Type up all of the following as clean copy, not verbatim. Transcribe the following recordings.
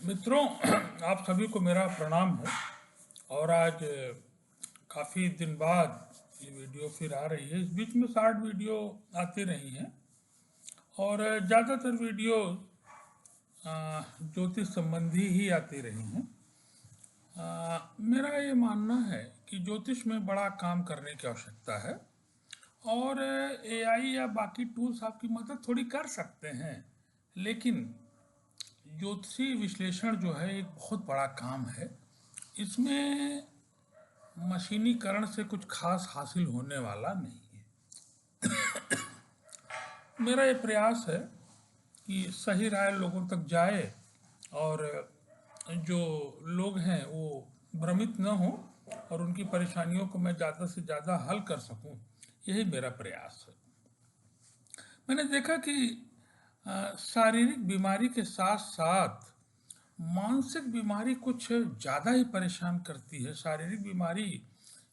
मित्रों, आप सभी को मेरा प्रणाम है। और आज काफ़ी दिन बाद ये वीडियो फिर आ रही है। इस बीच में शॉर्ट वीडियो आती रही हैं और ज़्यादातर वीडियो ज्योतिष संबंधी ही आती रही हैं। मेरा ये मानना है कि ज्योतिष में बड़ा काम करने की आवश्यकता है और एआई या बाकी टूल्स आपकी मदद थोड़ी कर सकते हैं, लेकिन ज्योतिषीय विश्लेषण जो है एक बहुत बड़ा काम है। इसमें मशीनीकरण से कुछ खास हासिल होने वाला नहीं है। मेरा ये प्रयास है कि सही राय लोगों तक जाए और जो लोग हैं वो भ्रमित न हो और उनकी परेशानियों को मैं ज़्यादा से ज़्यादा हल कर सकूं, यही मेरा प्रयास है। मैंने देखा कि शारीरिक बीमारी के साथ साथ मानसिक बीमारी कुछ ज़्यादा ही परेशान करती है। शारीरिक बीमारी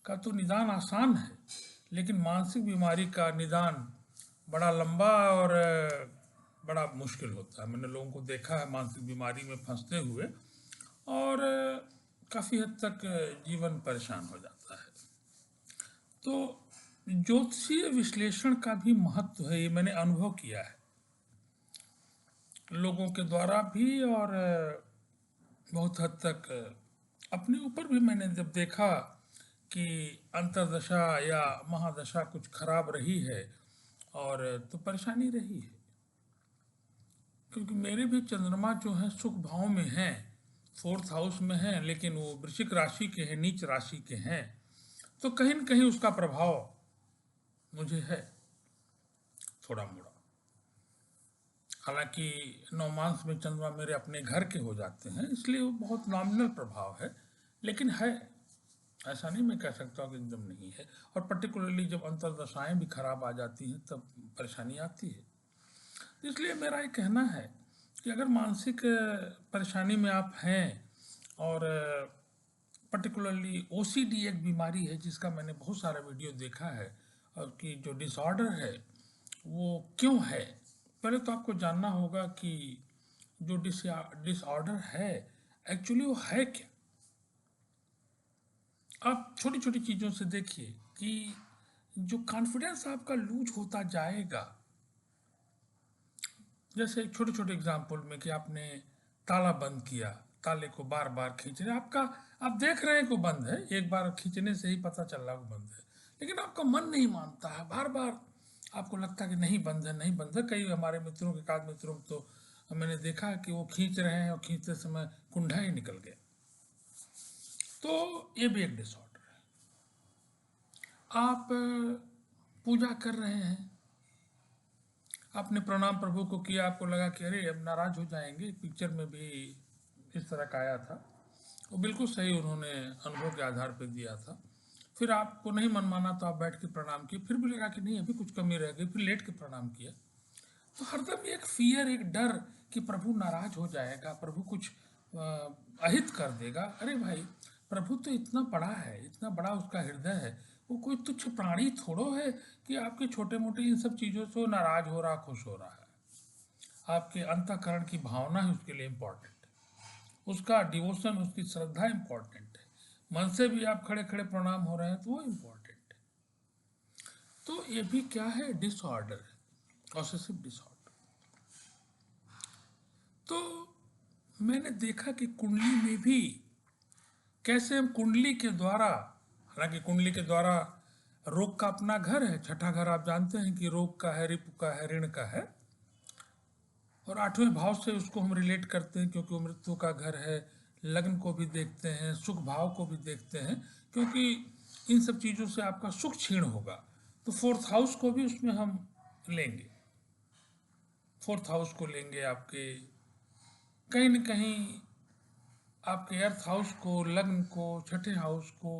का तो निदान आसान है, लेकिन मानसिक बीमारी का निदान बड़ा लंबा और बड़ा मुश्किल होता है। मैंने लोगों को देखा है मानसिक बीमारी में फंसते हुए और काफ़ी हद तक जीवन परेशान हो जाता है। तो ज्योतिषीय विश्लेषण का भी महत्व है, ये मैंने अनुभव किया है लोगों के द्वारा भी और बहुत हद तक अपने ऊपर भी। मैंने जब देखा कि अंतर्दशा या महादशा कुछ खराब रही है और तो परेशानी रही है, क्योंकि मेरे भी चंद्रमा जो है सुख भाव में हैं, फोर्थ हाउस में हैं, लेकिन वो वृश्चिक राशि के हैं, नीच राशि के हैं। तो कहीं न कहीं उसका प्रभाव मुझे है थोड़ा मोड़ा। हालांकि नवमांश में चंद्रमा मेरे अपने घर के हो जाते हैं, इसलिए वो बहुत नॉमिनल प्रभाव है, लेकिन है। ऐसा नहीं मैं कह सकता हूँ कि एकदम नहीं है। और पर्टिकुलरली जब अंतर्दशाएं भी खराब आ जाती हैं तब परेशानी आती है। तो इसलिए मेरा ये कहना है कि अगर मानसिक परेशानी में आप हैं और पर्टिकुलरली ओसीडी एक बीमारी है जिसका मैंने बहुत सारा वीडियो देखा है, और कि जो डिसऑर्डर है वो क्यों है। पहले तो आपको जानना होगा कि जो डिसऑर्डर है एक्चुअली वो है क्या। आप छोटी छोटी चीज़ों से देखिए कि जो कॉन्फिडेंस आपका लूज होता जाएगा। जैसे छोटे छोटे एग्जाम्पल में कि आपने ताला बंद किया, ताले को बार बार खींच रहे आपका, आप देख रहे हैं कि बंद है, एक बार खींचने से ही पता चल रहा है वो बंद है, लेकिन आपका मन नहीं मानता है। बार बार आपको लगता है कि नहीं बंद है, नहीं बंद है। कई हमारे मित्रों के एकाध मित्रों को तो मैंने देखा कि वो खींच रहे हैं और खींचते समय कुंडा ही निकल गया। तो ये भी एक डिसऑर्डर है। आप पूजा कर रहे हैं, आपने प्रणाम प्रभु को किया, आपको लगा कि अरे अब नाराज हो जाएंगे। पिक्चर में भी इस तरह का आया था, वो बिल्कुल सही उन्होंने अनुभव के आधार पर दिया था। फिर आपको नहीं मन माना तो आप बैठ के प्रणाम किए, फिर भी लगा कि नहीं अभी कुछ कमी रह गई, फिर लेट के प्रणाम किया। तो हरदम एक फियर, एक डर कि प्रभु नाराज हो जाएगा, प्रभु कुछ अहित कर देगा। अरे भाई, प्रभु तो इतना बड़ा है, इतना बड़ा उसका हृदय है, वो कोई तुच्छ प्राणी थोड़ो है कि आपके छोटे मोटे इन सब चीज़ों से नाराज हो रहा, खुश हो रहा है। आपके अंतःकरण की भावना ही उसके लिए इम्पोर्टेंट है, उसका डिवोशन, उसकी श्रद्धा इम्पोर्टेंट है। मन से भी आप खड़े खड़े प्रणाम हो रहे हैं तो वो इम्पोर्टेंट है। तो ये भी क्या है, डिसऑर्डर है, ऑब्सेसिव डिसऑर्डर। तो मैंने देखा कि कुंडली में भी कैसे हम कुंडली के द्वारा, हालांकि कुंडली के द्वारा रोग का अपना घर है, छठा घर आप जानते हैं कि रोग का है, रिपु का है, ऋण का है, और आठवें भाव से उसको हम रिलेट करते हैं क्योंकि वो मृत्यु का घर है। लग्न को भी देखते हैं, सुख भाव को भी देखते हैं, क्योंकि इन सब चीज़ों से आपका सुख क्षीण होगा। तो फोर्थ हाउस को भी उसमें हम लेंगे, फोर्थ हाउस को लेंगे आपके, कहीं न कहीं आपके अर्थ हाउस को, लग्न को, छठे हाउस को।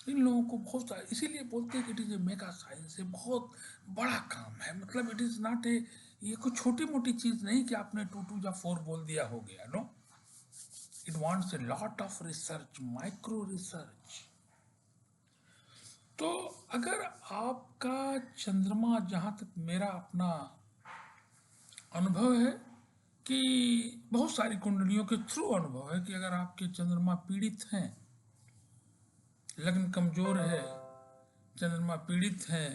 इन लोगों को बहुत सारे, इसीलिए बोलते हैं कि it is a mega science, ये बहुत बड़ा काम है। मतलब इट इज़ नॉट ए, ये कोई छोटी मोटी चीज़ नहीं कि आपने 2 2 या 4 बोल दिया हो गया। No, it wants a lot of research, micro research. तो अगर आपका चंद्रमा, जहाँ तक मेरा अपना अनुभव है कि बहुत सारी कुंडलियों के थ्रू अनुभव है कि अगर आपके चंद्रमा पीड़ित हैं, लग्न कमजोर है, चंद्रमा पीड़ित हैं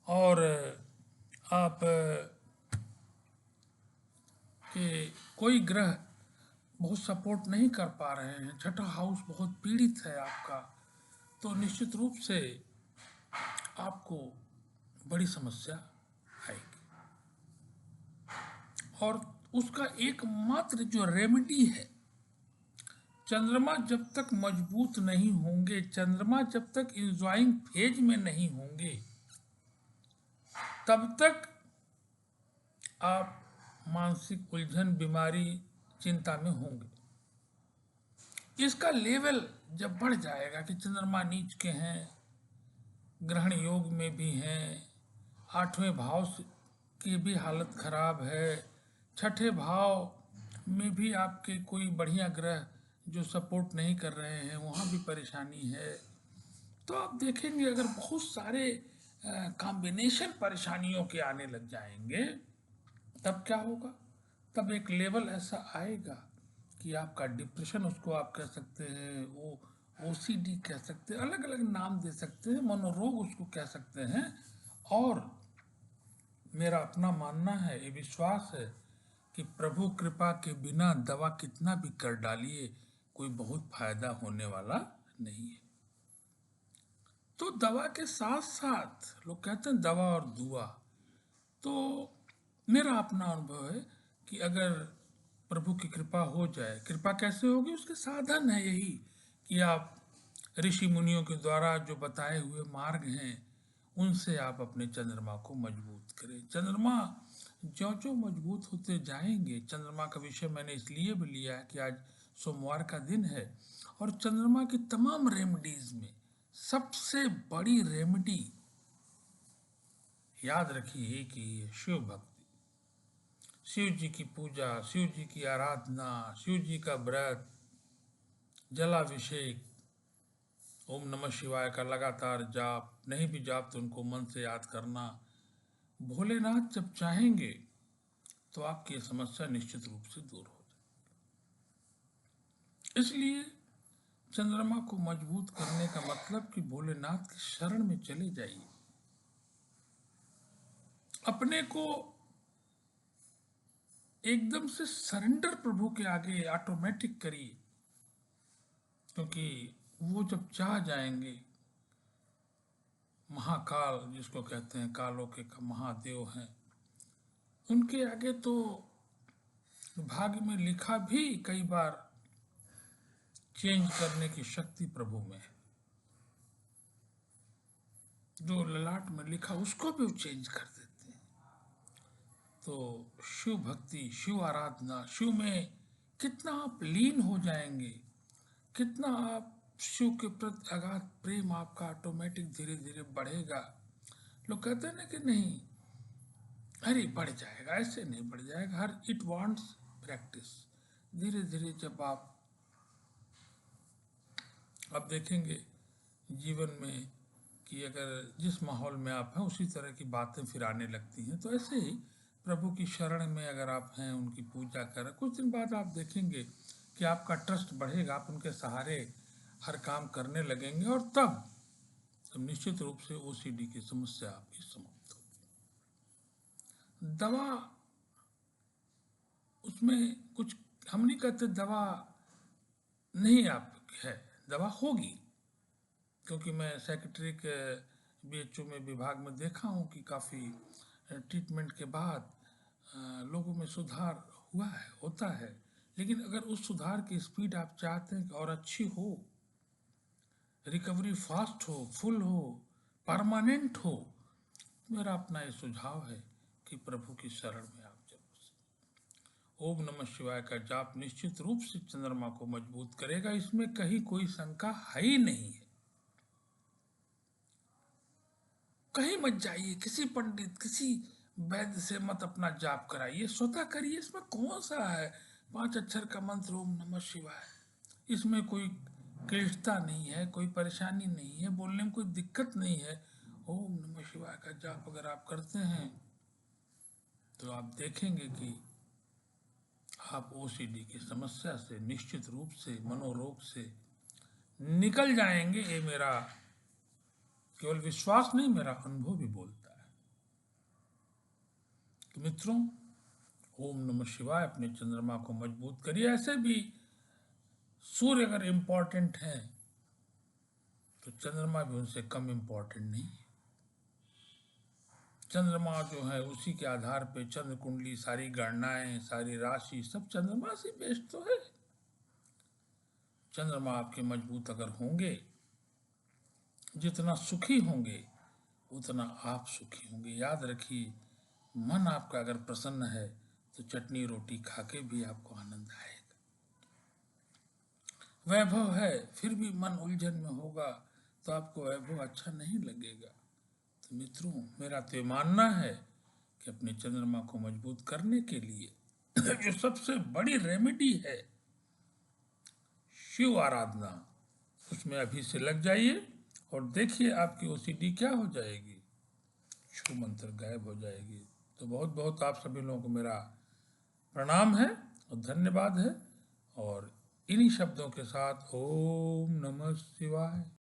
और आप के कोई ग्रह बहुत सपोर्ट नहीं कर पा रहे हैं, छठा हाउस बहुत पीड़ित है आपका, तो निश्चित रूप से आपको बड़ी समस्या आएगी। और उसका एकमात्र जो रेमेडी है, चंद्रमा जब तक मजबूत नहीं होंगे, चंद्रमा जब तक इंजॉइंग फेज में नहीं होंगे, तब तक आप मानसिक उलझन, बीमारी, चिंता में होंगे। इसका लेवल जब बढ़ जाएगा कि चंद्रमा नीच के हैं, ग्रहण योग में भी हैं, आठवें भाव की भी हालत खराब है, छठे भाव में भी आपके कोई बढ़िया ग्रह जो सपोर्ट नहीं कर रहे हैं, वहाँ भी परेशानी है, तो आप देखेंगे अगर बहुत सारे कॉम्बिनेशन परेशानियों के आने लग जाएंगे, तब क्या होगा? तब एक लेवल ऐसा आएगा कि आपका डिप्रेशन, उसको आप कह सकते हैं, वो ओसीडी कह सकते हैं, अलग अलग नाम दे सकते हैं, मनोरोग उसको कह सकते हैं। और मेरा अपना मानना है, ये विश्वास है कि प्रभु कृपा के बिना दवा कितना भी कर डालिए, कोई बहुत फायदा होने वाला नहीं है। तो दवा के साथ साथ लोग कहते हैं दवा और दुआ, तो मेरा अपना अनुभव है कि अगर प्रभु की कृपा हो जाए, कृपा कैसे होगी? उसके साधन है यही कि आप ऋषि मुनियों के द्वारा जो बताए हुए मार्ग हैं, उनसे आप अपने चंद्रमा को मजबूत करें। चंद्रमा ज्यों ज्यों मजबूत होते जाएंगे, चंद्रमा का विषय मैंने इसलिए भी लिया है कि आज सोमवार का दिन है, और चंद्रमा की तमाम रेमेडीज में सबसे बड़ी रेमेडी याद रखिए कि शिव भक्ति, शिव जी की पूजा, शिव जी की आराधना, शिव जी का व्रत, जलाभिषेक, ओम नमः शिवाय का लगातार जाप, नहीं भी जाप तो उनको मन से याद करना। भोलेनाथ जब चाहेंगे तो आपकी ये समस्या निश्चित रूप से दूर हो जाए। इसलिए चंद्रमा को मजबूत करने का मतलब कि भोलेनाथ की शरण में चले जाइए, अपने को एकदम से सरेंडर प्रभु के आगे ऑटोमेटिक करिए, क्योंकि वो जब चाह जाएंगे, महाकाल जिसको कहते हैं, कालों के महादेव हैं, उनके आगे तो भाग्य में लिखा भी कई बार चेंज करने की शक्ति प्रभु में है। जो ललाट में लिखा उसको भी वो चेंज कर देते हैं। तो शिव भक्ति, शिव आराधना, शिव में कितना आप लीन हो जाएंगे, कितना आप शिव के प्रति अगाध प्रेम आपका ऑटोमेटिक धीरे धीरे बढ़ेगा। लोग कहते हैं ना कि नहीं, अरे बढ़ जाएगा, ऐसे नहीं बढ़ जाएगा, हर इट वांट्स प्रैक्टिस। धीरे धीरे जब आप देखेंगे जीवन में कि अगर जिस माहौल में आप हैं उसी तरह की बातें फिर आने लगती हैं। तो ऐसे ही प्रभु की शरण में अगर आप हैं, उनकी पूजा करें, कुछ दिन बाद आप देखेंगे कि आपका ट्रस्ट बढ़ेगा, आप उनके सहारे हर काम करने लगेंगे, और तब निश्चित रूप से ओसीडी की समस्या आपकी समाप्त होगी। दवा उसमें कुछ हम नहीं कहते दवा नहीं आप है, दवा होगी, क्योंकि मैं साइकेट्रिक बीएचओ में विभाग में देखा हूँ कि काफ़ी ट्रीटमेंट के बाद लोगों में सुधार हुआ है, होता है। लेकिन अगर उस सुधार की स्पीड आप चाहते हैं कि और अच्छी हो, रिकवरी फास्ट हो, फुल हो, परमानेंट हो, मेरा अपना ये सुझाव है कि प्रभु की शरण में आप जरूर। ओम नमः शिवाय का जाप निश्चित रूप से चंद्रमा को मजबूत करेगा, इसमें कहीं कोई शंका है ही नहीं है। कहीं मत जाइए, किसी पंडित, किसी वैद्य से मत अपना जाप कराइए, स्वतः करिए। इसमें कौन सा है 5 अक्षर का मंत्र ओम नमः शिवाय, इसमें कोई क्लिष्टता नहीं है, कोई परेशानी नहीं है, बोलने में कोई दिक्कत नहीं है। ओम नमः शिवाय का जाप अगर आप करते हैं तो आप देखेंगे कि आप ओसीडी की समस्या से निश्चित रूप से, मनोरोग से निकल जाएंगे। ये मेरा केवल विश्वास नहीं, मेरा अनुभव भी बोलता है। तो मित्रों, ओम नमः शिवाय। अपने चंद्रमा को मजबूत करिए। ऐसे भी सूर्य अगर इम्पोर्टेंट है तो चंद्रमा भी उनसे कम इम्पोर्टेंट नहीं है। चंद्रमा जो है उसी के आधार पे चंद्र कुंडली, सारी गणनाएं, सारी राशि सब चंद्रमा से बेस्ड तो है। चंद्रमा आपके मजबूत अगर होंगे, जितना सुखी होंगे उतना आप सुखी होंगे। याद रखिए, मन आपका अगर प्रसन्न है तो चटनी रोटी खा के भी आपको आनंद आएगा। वैभव है फिर भी मन उलझन में होगा तो आपको वैभव अच्छा नहीं लगेगा। तो मित्रों, मेरा तो मानना है कि अपने चंद्रमा को मजबूत करने के लिए जो सबसे बड़ी रेमेडी है, शिव आराधना, उसमें अभी से लग जाइए और देखिए आपकी ओसीडी क्या हो जाएगी, छू मंत्र गायब हो जाएगी। तो बहुत बहुत आप सभी लोगों को मेरा प्रणाम है और धन्यवाद है। और इन्हीं शब्दों के साथ ओम नमः शिवाय।